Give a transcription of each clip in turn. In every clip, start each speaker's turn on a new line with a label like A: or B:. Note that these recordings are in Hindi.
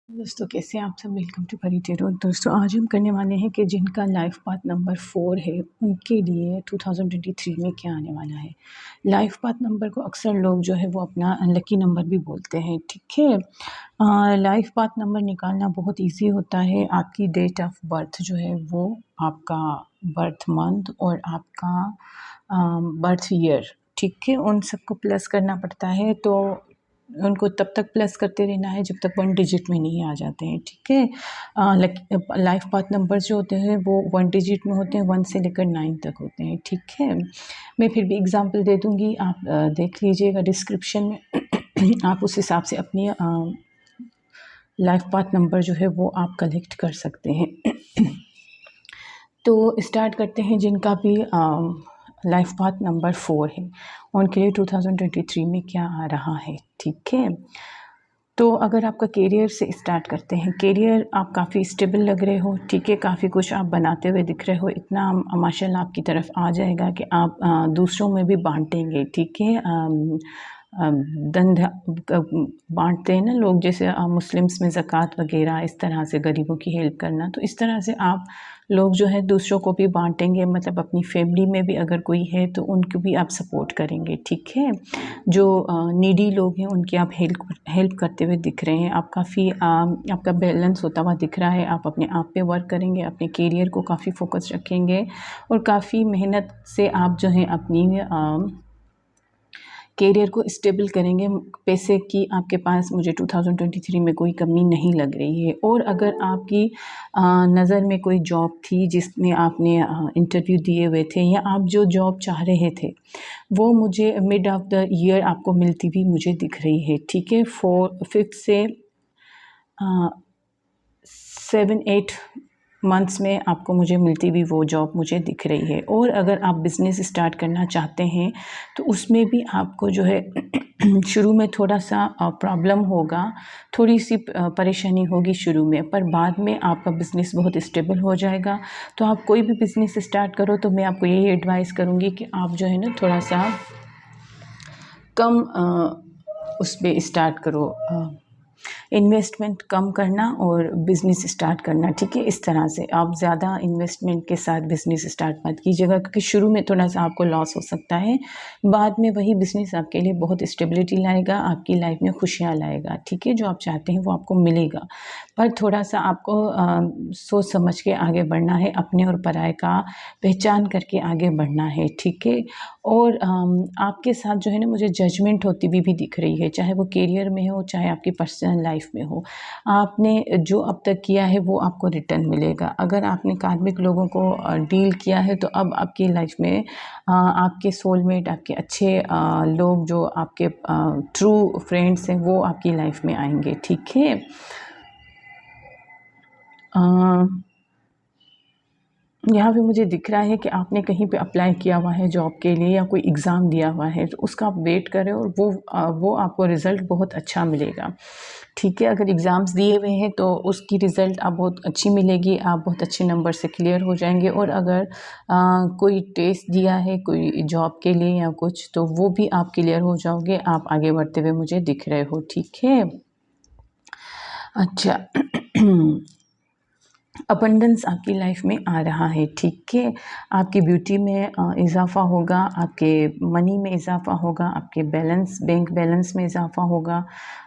A: दोस्तों कैसे हैं आप सब। वेलकम टू परी टेरो। दोस्तों आज हम करने वाले हैं कि जिनका लाइफ पाथ नंबर 4 है उनके लिए 2023 में क्या आने वाला है। लाइफ पाथ नंबर को अक्सर लोग जो है वो अपना लकी नंबर भी बोलते हैं, ठीक है। लाइफ पाथ नंबर निकालना बहुत इजी होता है। आपकी डेट ऑफ बर्थ जो है वो आपका बर्थ मंथ और आपका बर्थ ईयर, ठीक है, उन सबको प्लस करना पड़ता है। तो उनको तब तक प्लस करते रहना है जब तक 1 डिजिट में नहीं आ जाते हैं, ठीक है। लाइफ पाथ नंबर जो होते हैं वो 1 डिजिट में होते हैं, 1 से लेकर 9 तक होते हैं, ठीक है। मैं फिर भी एग्जांपल दे दूंगी, आप देख लीजिएगा डिस्क्रिप्शन में आप उस हिसाब से अपनी लाइफ पाथ नंबर जो है वो आप कलेक्ट कर सकते हैं। तो स्टार्ट करते हैं जिनका भी लाइफ पाथ नंबर 4 है उनके लिए 2023 में क्या आ रहा है, ठीक है। तो अगर आपका करियर से स्टार्ट करते हैं, करियर आप काफ़ी स्टेबल लग रहे हो, ठीक है, काफ़ी कुछ आप बनाते हुए दिख रहे हो, इतना माशाल्लाह आपकी तरफ आ जाएगा कि आप दूसरों में भी बांटेंगे, ठीक है। बांटते हैं ना लोग, जैसे मुस्लिम्स में ज़कात वगैरह, इस तरह से गरीबों की हेल्प करना, तो इस तरह से आप लोग जो है दूसरों को भी बांटेंगे। मतलब अपनी फैमिली में भी अगर कोई है तो उनको भी आप सपोर्ट करेंगे, ठीक है। जो नीडी लोग हैं उनकी आप हेल्प करते हुए दिख रहे हैं। आप काफ़ी आपका बैलेंस होता हुआ दिख रहा है। आप अपने आप पे वर्क करेंगे, अपने करियर को काफ़ी फोकस रखेंगे और काफ़ी मेहनत से आप जो है अपनी करियर को स्टेबल करेंगे। पैसे की आपके पास मुझे 2023 में कोई कमी नहीं लग रही है। और अगर आपकी नज़र में कोई जॉब थी जिसमें आपने इंटरव्यू दिए हुए थे या आप जो जॉब चाह रहे थे वो मुझे मिड ऑफ द ईयर आपको मिलती भी मुझे दिख रही है, ठीक है। 5 से 7-8 मंथ्स में आपको मुझे मिलती भी वो जॉब मुझे दिख रही है। और अगर आप बिज़नेस स्टार्ट करना चाहते हैं तो उसमें भी आपको जो है शुरू में थोड़ा सा प्रॉब्लम होगा, थोड़ी सी परेशानी होगी शुरू में, पर बाद में आपका बिज़नेस बहुत स्टेबल हो जाएगा। तो आप कोई भी बिज़नेस स्टार्ट करो तो मैं आपको यही एडवाइस करूँगी कि आप जो है ना थोड़ा सा कम उस पर स्टार्ट करो, इन्वेस्टमेंट कम करना और बिज़नेस स्टार्ट करना, ठीक है। इस तरह से आप ज़्यादा इन्वेस्टमेंट के साथ बिज़नेस स्टार्ट मत कीजिएगा, क्योंकि शुरू में थोड़ा सा आपको लॉस हो सकता है, बाद में वही बिज़नेस आपके लिए बहुत स्टेबिलिटी लाएगा, आपकी लाइफ में खुशियाँ लाएगा, ठीक है। जो आप चाहते हैं वो आपको मिलेगा, पर थोड़ा सा आपको सोच समझ के आगे बढ़ना है, अपने और पराये का पहचान करके आगे बढ़ना है, ठीक है। और आपके साथ जो है ना मुझे जजमेंट होती हुई भी दिख रही है, चाहे वो करियर में हो चाहे आपकी पर्सनल लाइफ में हो। आपने जो अब तक किया है वो आपको रिटर्न मिलेगा। अगर आपने कार्मिक लोगों को डील किया है तो अब आपकी लाइफ में आपके सोलमेट, आपके अच्छे लोग जो आपके ट्रू फ्रेंड्स हैं वो आपकी लाइफ में आएंगे, ठीक है। यहाँ पे मुझे दिख रहा है कि आपने कहीं पे अप्लाई किया हुआ है जॉब के लिए या कोई एग्ज़ाम दिया हुआ है, तो उसका आप वेट करें और वो आपको रिज़ल्ट बहुत अच्छा मिलेगा, ठीक है। अगर एग्ज़ाम्स दिए हुए हैं तो उसकी रिज़ल्ट आप बहुत अच्छी मिलेगी, आप बहुत अच्छे नंबर से क्लियर हो जाएंगे। और अगर कोई टेस्ट दिया है कोई जॉब के लिए या कुछ, तो वो भी आप क्लियर हो जाओगे, आप आगे बढ़ते हुए मुझे दिख रहे हो, ठीक है। अच्छा अबंडेंस आपकी लाइफ में आ रहा है, ठीक है। आपकी ब्यूटी में इजाफ़ा होगा, आपके मनी में इजाफ़ा होगा, आपके बैलेंस, बैंक बैलेंस में इजाफ़ा होगा।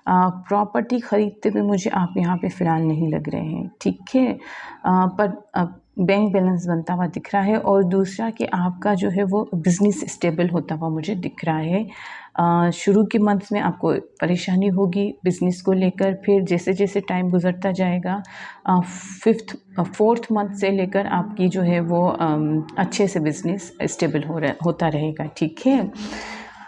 A: प्रॉपर्टी ख़रीदते हुए मुझे आप यहाँ पे फ़िलहाल नहीं लग रहे हैं, ठीक है। पर बैंक बैलेंस बनता हुआ दिख रहा है। और दूसरा कि आपका जो है वो बिज़नेस स्टेबल होता हुआ मुझे दिख रहा है। शुरू के मंथ्स में आपको परेशानी होगी बिज़नेस को लेकर, फिर जैसे जैसे टाइम गुज़रता जाएगा 4th मंथ से लेकर आपकी जो है वो अच्छे से बिज़नेस स्टेबल होता रहेगा, ठीक है।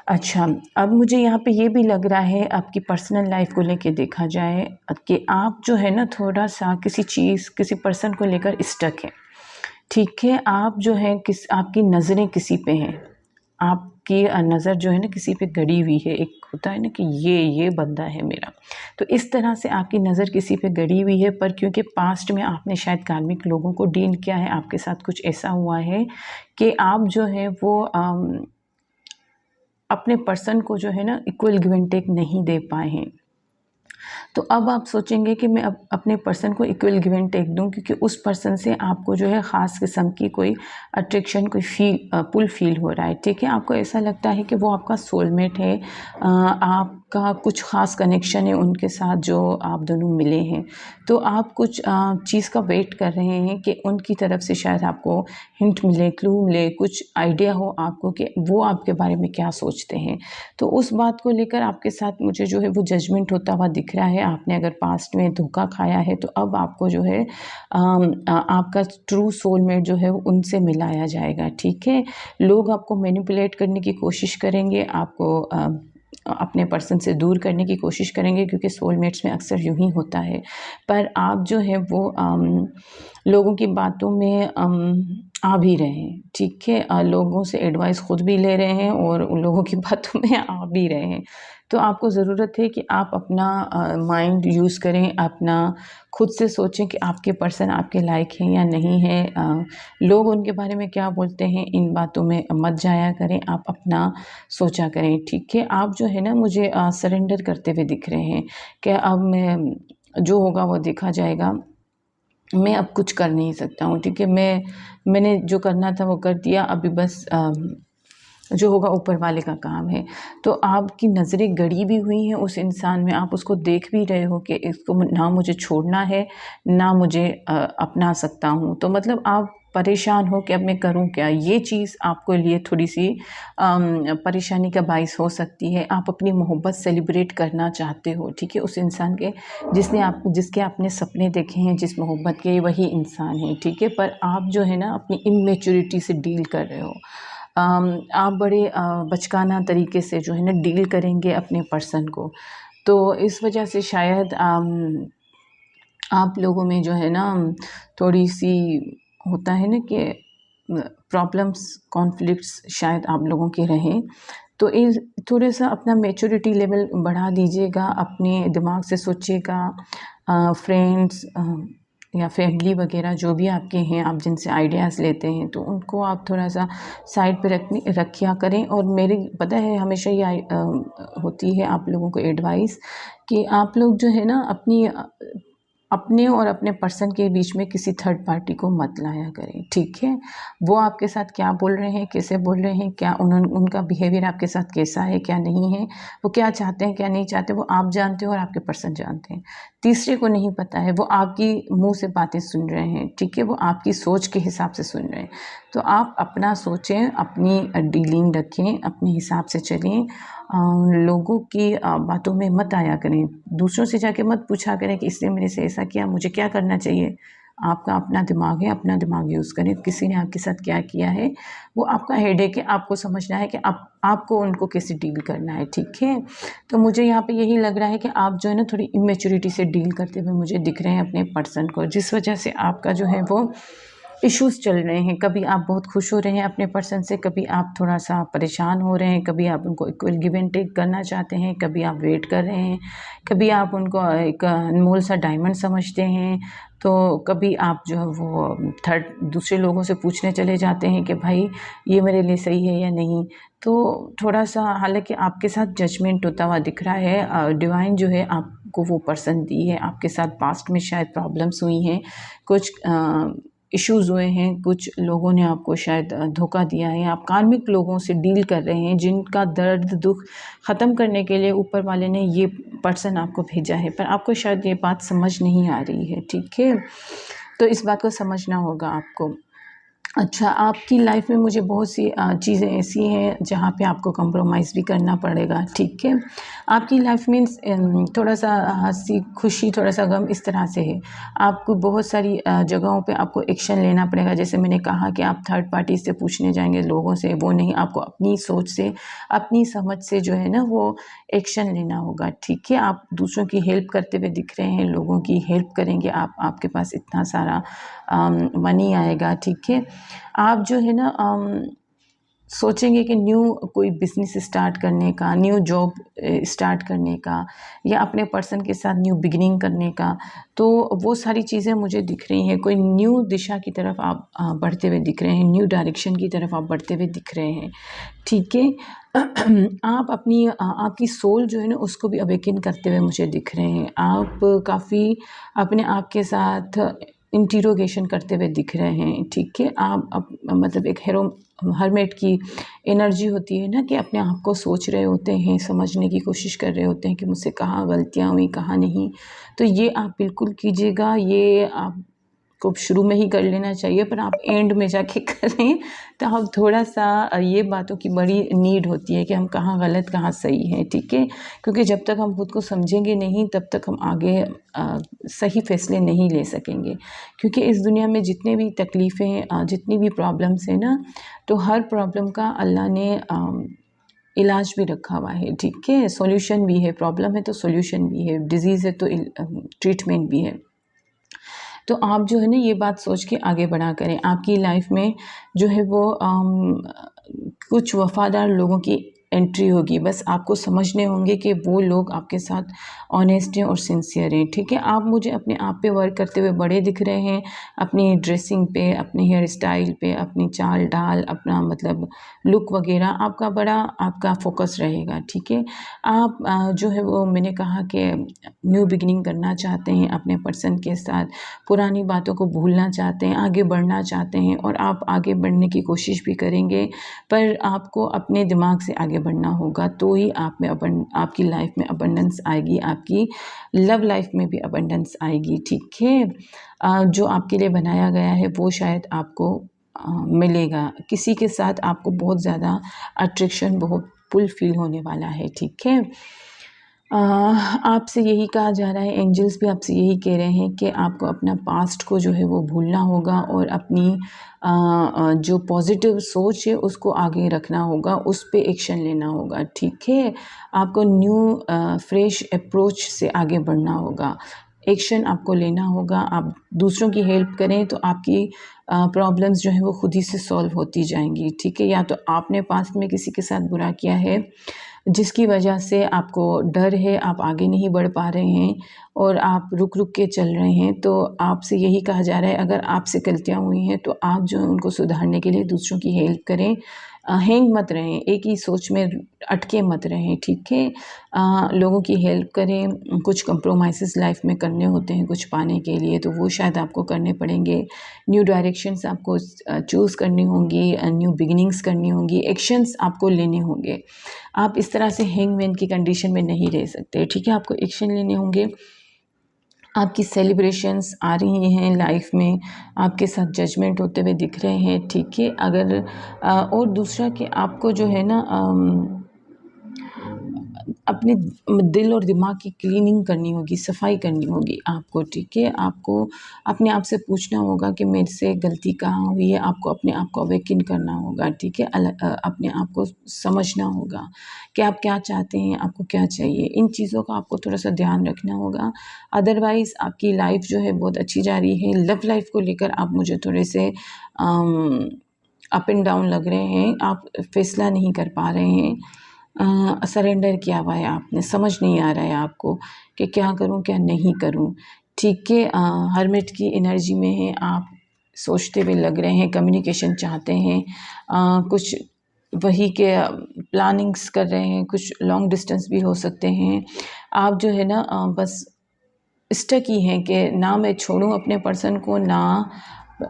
A: अच्छा, अब मुझे यहाँ पे ये भी लग रहा है आपकी पर्सनल लाइफ को लेके देखा जाए कि आप जो है ना थोड़ा सा किसी चीज़, किसी पर्सन को लेकर स्टक है, ठीक है। आप जो है आपकी नज़रें किसी पे हैं, आपकी नज़र जो है ना किसी पे गड़ी हुई है। एक होता है ना कि ये बंदा है मेरा, तो इस तरह से आपकी नज़र किसी पे गड़ी हुई है। पर क्योंकि पास्ट में आपने शायद कार्मिक लोगों को डील किया है, आपके साथ कुछ ऐसा हुआ है कि आप जो है वो अपने पर्सन को जो है ना इक्वल गिव एंड टेक नहीं दे पाए हैं। तो अब आप सोचेंगे कि मैं अब अपने पर्सन को इक्वल गिव एंड टेक दूं, क्योंकि उस पर्सन से आपको जो है ख़ास किस्म की कोई अट्रैक्शन, कोई पुल फील हो रहा है, ठीक है। आपको ऐसा लगता है कि वो आपका सोलमेट है, आपका कुछ ख़ास कनेक्शन है उनके साथ जो आप दोनों मिले हैं। तो आप कुछ चीज़ का वेट कर रहे हैं कि उनकी तरफ से शायद आपको हिंट मिले, क्लू मिले, कुछ आइडिया हो आपको कि वो आपके बारे में क्या सोचते हैं। तो उस बात को लेकर आपके साथ मुझे जो है वो जजमेंट होता हुआ दिख रहा है। आपने अगर पास्ट में धोखा खाया है तो अब आपको जो है आपका ट्रू सोलमेट जो है वो उनसे मिलाया जाएगा, ठीक है। लोग आपको मैनिपुलेट करने की कोशिश करेंगे, आपको अपने पर्सन से दूर करने की कोशिश करेंगे, क्योंकि सोलमेट्स में अक्सर यूँ ही होता है। पर आप जो है वो लोगों की बातों में आ भी रहे हैं, ठीक है। लोगों से एडवाइस खुद भी ले रहे हैं और उन लोगों की बातों में आ भी रहे हैं। तो आपको ज़रूरत है कि आप अपना माइंड यूज़ करें, अपना खुद से सोचें कि आपके पर्सन आपके लायक हैं या नहीं हैं। लोग उनके बारे में क्या बोलते हैं, इन बातों में मत जाया करें, आप अपना सोचा करें, ठीक है। आप जो है ना मुझे सरेंडर करते हुए दिख रहे हैं कि अब मैं जो होगा वो देखा जाएगा, मैं अब कुछ कर नहीं सकता हूँ, ठीक है। मैंने जो करना था वो कर दिया, अभी बस जो होगा ऊपर वाले का काम है। तो आपकी नज़रें गड़ी भी हुई हैं उस इंसान में, आप उसको देख भी रहे हो कि इसको ना मुझे छोड़ना है, ना मुझे अपना सकता हूँ। तो मतलब आप परेशान हो कि अब मैं करूँ क्या? ये चीज़ आपके लिए थोड़ी-सी परेशानी का बाइस हो सकती है। आप अपनी मोहब्बत सेलिब्रेट करना चाहते हो, ठीक है, उस इंसान के जिसके आपने सपने देखे हैं, जिस मोहब्बत के, वही इंसान है, ठीक है। पर आप जो है ना अपनी इमैच्योरिटी से डील कर रहे हो। आप बड़े बचकाना तरीके से जो है ना डील करेंगे अपने पर्सन को। तो इस वजह से शायद आप लोगों में जो है ना थोड़ी-सी होता है ना कि प्रॉब्लम्स, कॉन्फ्लिक्ट्स शायद आप लोगों के रहें। तो इस थोड़ा-सा अपना मैच्योरिटी लेवल बढ़ा दीजिएगा, अपने दिमाग से सोचिएगा। फ्रेंड्स या फैमिली वगैरह जो भी आपके हैं, आप जिनसे आइडियाज़ लेते हैं, तो उनको आप थोड़ा-सा साइड पे रखिया करें। और मेरी पता है हमेशा ये होती है आप लोगों को एडवाइस कि आप लोग जो है ना अपने और अपने पर्सन के बीच में किसी थर्ड पार्टी को मत लाया करें, ठीक है। वो आपके साथ क्या बोल रहे हैं, कैसे बोल रहे हैं, क्या उनका बिहेवियर आपके साथ कैसा है, क्या नहीं है, वो क्या चाहते हैं, क्या नहीं चाहते, वो आप जानते हो और आपके पर्सन जानते हैं। तीसरे को नहीं पता है, वो आपकी मुँह से बातें सुन रहे हैं, ठीक है, वो आपकी सोच के हिसाब से सुन रहे हैं। तो आप अपना सोचें, अपनी डीलिंग रखें, अपने हिसाब से चलें। लोगों की बातों में मत आया करें, दूसरों से जाके मत पूछा करें कि इसने मेरे से ऐसा किया, मुझे क्या करना चाहिए। आपका अपना दिमाग है, अपना दिमाग यूज़ करें। किसी ने आपके साथ क्या किया है, वो आपका हेडेक है, आपको समझना है कि आपको उनको कैसे डील करना है, ठीक है। तो मुझे यहाँ पे यही लग रहा है कि आप जो है ना थोड़ी इमैच्योरिटी से डील करते हुए मुझे दिख रहे हैं अपने पर्सन को, जिस वजह से आपका जो है वो इश्यूज़ चल रहे हैं। कभी आप बहुत खुश हो रहे हैं अपने पर्सन से, कभी आप थोड़ा-सा परेशान हो रहे हैं, कभी आप उनको इक्वल गिव एंड टेक करना चाहते हैं, कभी आप वेट कर रहे हैं, कभी आप उनको एक अनमोल सा डायमंड समझते हैं, तो कभी आप जो है वो दूसरे लोगों से पूछने चले जाते हैं कि भाई ये मेरे लिए सही है या नहीं। तो थोड़ा-सा हालाँकि आपके साथ जजमेंट होता हुआ दिख रहा है। डिवाइन जो है आपको वो पर्सन दी है, आपके साथ पास्ट में शायद प्रॉब्लम्स हुई हैं, कुछ इश्यूज़ हुए हैं, कुछ लोगों ने आपको शायद धोखा दिया है, आप कार्मिक लोगों से डील कर रहे हैं जिनका दर्द दुःख ख़त्म करने के लिए ऊपर वाले ने ये पर्सन आपको भेजा है, पर आपको शायद ये बात समझ नहीं आ रही है, ठीक है। तो इस बात को समझना होगा आपको। अच्छा, आपकी लाइफ में मुझे बहुत सी चीज़ें ऐसी हैं जहाँ पे आपको कंप्रोमाइज़ भी करना पड़ेगा, ठीक है। आपकी लाइफ में थोड़ा-सा हँसी खुशी, थोड़ा-सा गम इस तरह से है। आपको बहुत सारी जगहों पे आपको एक्शन लेना पड़ेगा। जैसे मैंने कहा कि आप थर्ड पार्टी से पूछने जाएँगे लोगों से, वो नहीं, आपको अपनी सोच से, अपनी समझ से जो है ना वो एक्शन लेना होगा, ठीक है। आप दूसरों की हेल्प करते हुए दिख रहे हैं, लोगों की हेल्प करेंगे आप, आपके पास इतना सारा मनी आएगा, ठीक है। आप जो है ना सोचेंगे कि न्यू कोई बिज़नेस स्टार्ट करने का, न्यू जॉब स्टार्ट करने का, या अपने पर्सन के साथ न्यू बिगिनिंग करने का, तो वो सारी चीज़ें मुझे दिख रही हैं। कोई न्यू दिशा की तरफ आप बढ़ते हुए दिख रहे हैं, न्यू डायरेक्शन की तरफ आप बढ़ते हुए दिख रहे हैं, ठीक है। आप अपनी आपकी सोल जो है ना उसको भी अवेकन करते हुए मुझे दिख रहे हैं। आप काफ़ी अपने आप के साथ इंटरोगेशन करते हुए दिख रहे हैं, ठीक है। आप मतलब एक हर्मेट की एनर्जी होती है ना, कि अपने आप को सोच रहे होते हैं, समझने की कोशिश कर रहे होते हैं कि मुझसे कहाँ गलतियाँ हुई, कहाँ नहीं। तो ये आप बिल्कुल कीजिएगा। ये आपको शुरू में ही कर लेना चाहिए, पर आप एंड में जाके करें तो आप थोड़ा-सा ये बातों की बड़ी नीड होती है कि हम कहाँ गलत, कहाँ सही हैं, ठीक है। क्योंकि जब तक हम खुद को समझेंगे नहीं, तब तक हम आगे सही फ़ैसले नहीं ले सकेंगे। क्योंकि इस दुनिया में जितने भी तकलीफ़ें, जितनी भी प्रॉब्लम्स हैं ना, तो हर प्रॉब्लम का अल्लाह ने इलाज भी रखा हुआ है, ठीक है। सॉल्यूशन भी है, प्रॉब्लम है तो सॉल्यूशन भी है, डिज़ीज़ है तो ट्रीटमेंट भी है। तो आप जो है ना ये बात सोच के आगे बढ़ा करें। आपकी लाइफ में जो है वो कुछ वफ़ादार लोगों की एंट्री होगी। बस आपको समझने होंगे कि वो लोग आपके साथ ऑनेस्ट हैं और सिंसियर हैं, ठीक है। आप मुझे अपने आप पे वर्क करते हुए बड़े दिख रहे हैं, अपनी ड्रेसिंग पे, अपने हेयर स्टाइल पे, अपनी चाल-ढाल, अपना मतलब लुक वग़ैरह आपका बड़ा आपका फ़ोकस रहेगा, ठीक है। आप जो है वो मैंने कहा कि न्यू बिगिनिंग करना चाहते हैं अपने पर्सन के साथ, पुरानी बातों को भूलना चाहते हैं, आगे बढ़ना चाहते हैं, और आप आगे बढ़ने की कोशिश भी करेंगे, पर आपको अपने दिमाग से आगे बढ़ना होगा, तो ही आप में आपकी लाइफ में अबंडेंस आएगी, आपकी लव लाइफ में भी अबंडेंस आएगी, ठीक है। जो आपके लिए बनाया गया है वो शायद आपको मिलेगा। किसी के साथ आपको बहुत ज़्यादा अट्रैक्शन, बहुत पुल फील होने वाला है, ठीक है। आपसे यही कहा जा रहा है, एंजल्स भी आपसे यही कह रहे हैं कि आपको अपना पास्ट को जो है वो भूलना होगा, और अपनी जो पॉजिटिव सोच है उसको आगे रखना होगा, उस पे एक्शन लेना होगा, ठीक है। आपको न्यू फ्रेश अप्रोच से आगे बढ़ना होगा, एक्शन आपको लेना होगा। आप दूसरों की हेल्प करें तो आपकी प्रॉब्लम्स जो है वो खुद ही से सॉल्व होती जाएंगी, ठीक है। या तो आपने पास्ट में किसी के साथ बुरा किया है जिसकी वजह से आपको डर है, आप आगे नहीं बढ़ पा रहे हैं और आप रुक-रुक के चल रहे हैं, तो आपसे यही कहा जा रहा है, अगर आपसे गलतियाँ हुई हैं तो आप जो है उनको सुधारने के लिए दूसरों की हेल्प करें। हैंग मत रहें, एक ही सोच में अटके मत रहें, ठीक है। लोगों की हेल्प करें। कुछ कंप्रोमाइज़ेज़ लाइफ में करने होते हैं कुछ पाने के लिए, तो वो शायद आपको करने पड़ेंगे। न्यू डायरेक्शंस आपको चूज़ करनी होंगी, न्यू बिगिनिंग्स करनी होंगी, एक्शंस आपको लेने होंगे। आप इस तरह से हैंगमैन की कंडीशन में नहीं रह सकते, ठीक है। आपको एक्शन लेने होंगे। आपकी सेलिब्रेशंस आ रही हैं लाइफ में, आपके साथ जजमेंट होते हुए दिख रहे हैं, ठीक है। अगर और दूसरा कि आपको जो है ना अपने दिल और दिमाग की क्लीनिंग करनी होगी, सफाई करनी होगी आपको, ठीक है। आपको अपने आप से पूछना होगा कि मेरे से गलती कहाँ हुई है। आपको अपने आप को अवेकन करना होगा, ठीक है। अपने आप को समझना होगा कि आप क्या चाहते हैं, आपको क्या चाहिए। इन चीज़ों का आपको थोड़ा-सा ध्यान रखना होगा। अदरवाइज़ आपकी लाइफ जो है बहुत अच्छी जा रही है। लव लाइफ को लेकर आप मुझे थोड़े से अप एंड डाउन लग रहे हैं, आप फैसला नहीं कर पा रहे हैं। सरेंडर किया हुआ है आपने, समझ नहीं आ रहा है आपको कि क्या करूँ, क्या नहीं करूँ, ठीक है। हर्मिट की एनर्जी में है आप, सोचते हुए लग रहे हैं, कम्युनिकेशन चाहते हैं, कुछ वही के प्लानिंग्स कर रहे हैं, कुछ लॉन्ग डिस्टेंस भी हो सकते हैं। आप जो है ना बस स्टक ही हैं कि ना मैं छोड़ूँ अपने पर्सन को, ना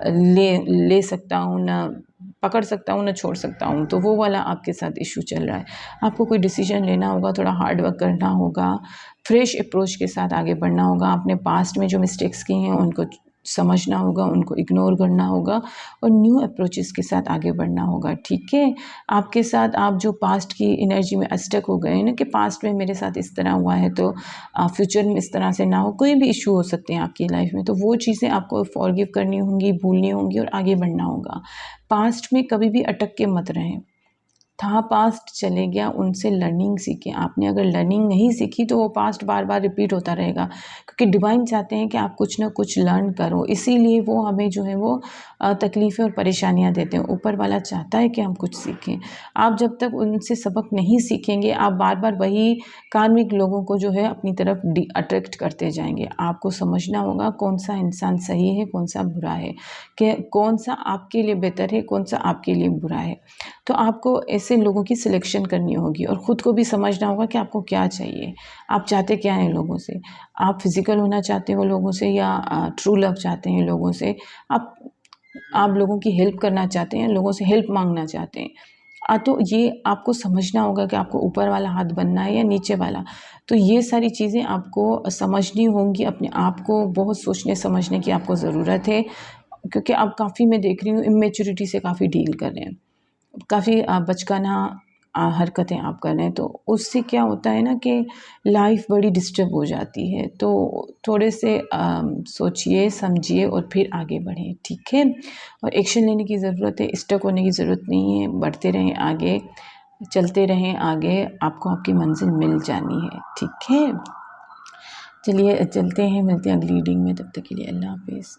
A: ले सकता हूँ, ना पकड़ सकता हूँ, ना छोड़ सकता हूँ। तो वो वाला आपके साथ इशू चल रहा है। आपको कोई डिसीजन लेना होगा, थोड़ा हार्ड वर्क करना होगा, फ्रेश अप्रोच के साथ आगे बढ़ना होगा। आपने पास्ट में जो मिस्टेक्स की हैं उनको समझना होगा, उनको इग्नोर करना होगा और न्यू अप्रोचेस के साथ आगे बढ़ना होगा, ठीक है। आपके साथ आप जो पास्ट की एनर्जी में स्टक हो गए ना कि पास्ट में मेरे साथ इस तरह हुआ है तो फ्यूचर में इस तरह से ना हो, कोई भी इशू हो सकते हैं आपकी लाइफ में, तो वो चीज़ें आपको फॉरगिव करनी होंगी, भूलनी होंगी और आगे बढ़ना होगा। पास्ट में कभी भी अटक के मत रहें, था पास्ट चले गया, उनसे लर्निंग सीखें। आपने अगर लर्निंग नहीं सीखी तो वो पास्ट बार बार रिपीट होता रहेगा, क्योंकि डिवाइन चाहते हैं कि आप कुछ ना कुछ लर्न करो, इसीलिए वो हमें जो है वो तकलीफ़ें और परेशानियाँ देते हैं। ऊपर वाला चाहता है कि हम कुछ सीखें। आप जब तक उनसे सबक नहीं सीखेंगे, आप बार बार वही कार्मिक लोगों को जो है अपनी तरफ अट्रैक्ट करते जाएंगे। आपको समझना होगा कौन सा इंसान सही है, कौन सा बुरा है, कि कौन सा आपके लिए बेहतर है, कौन सा आपके लिए बुरा है। तो आपको ऐसे लोगों की सिलेक्शन करनी होगी और ख़ुद को भी समझना होगा कि आपको क्या चाहिए, आप चाहते क्या हैं लोगों से। आप फिज़िकल होना चाहते हो लोगों से, या ट्रू लव चाहते हैं लोगों से। आप लोगों की हेल्प करना चाहते हैं, लोगों से हेल्प मांगना चाहते हैं। तो ये आपको समझना होगा कि आपको ऊपर वाला हाथ बनना है या नीचे वाला। तो ये सारी चीज़ें आपको समझनी होंगी। अपने आप को बहुत सोचने समझने की आपको ज़रूरत है, क्योंकि आप काफ़ी, मैं देख रही हूँ, इमेच्योरिटी से काफ़ी डील कर रहे हैं। काफ़ी बचकाना हरकतें आप कर रहे हैं, तो उससे क्या होता है ना कि लाइफ बड़ी डिस्टर्ब हो जाती है। तो थोड़े से सोचिए समझिए और फिर आगे बढ़ें, ठीक है। और एक्शन लेने की ज़रूरत है, स्टक होने की ज़रूरत नहीं है। बढ़ते रहें आगे, चलते रहें आगे, आपको आपकी मंजिल मिल जानी है, ठीक है। चलिए चलते हैं, मिलते हैं अगली रीडिंग में। तब तक के लिए अल्लाह हाफिज़।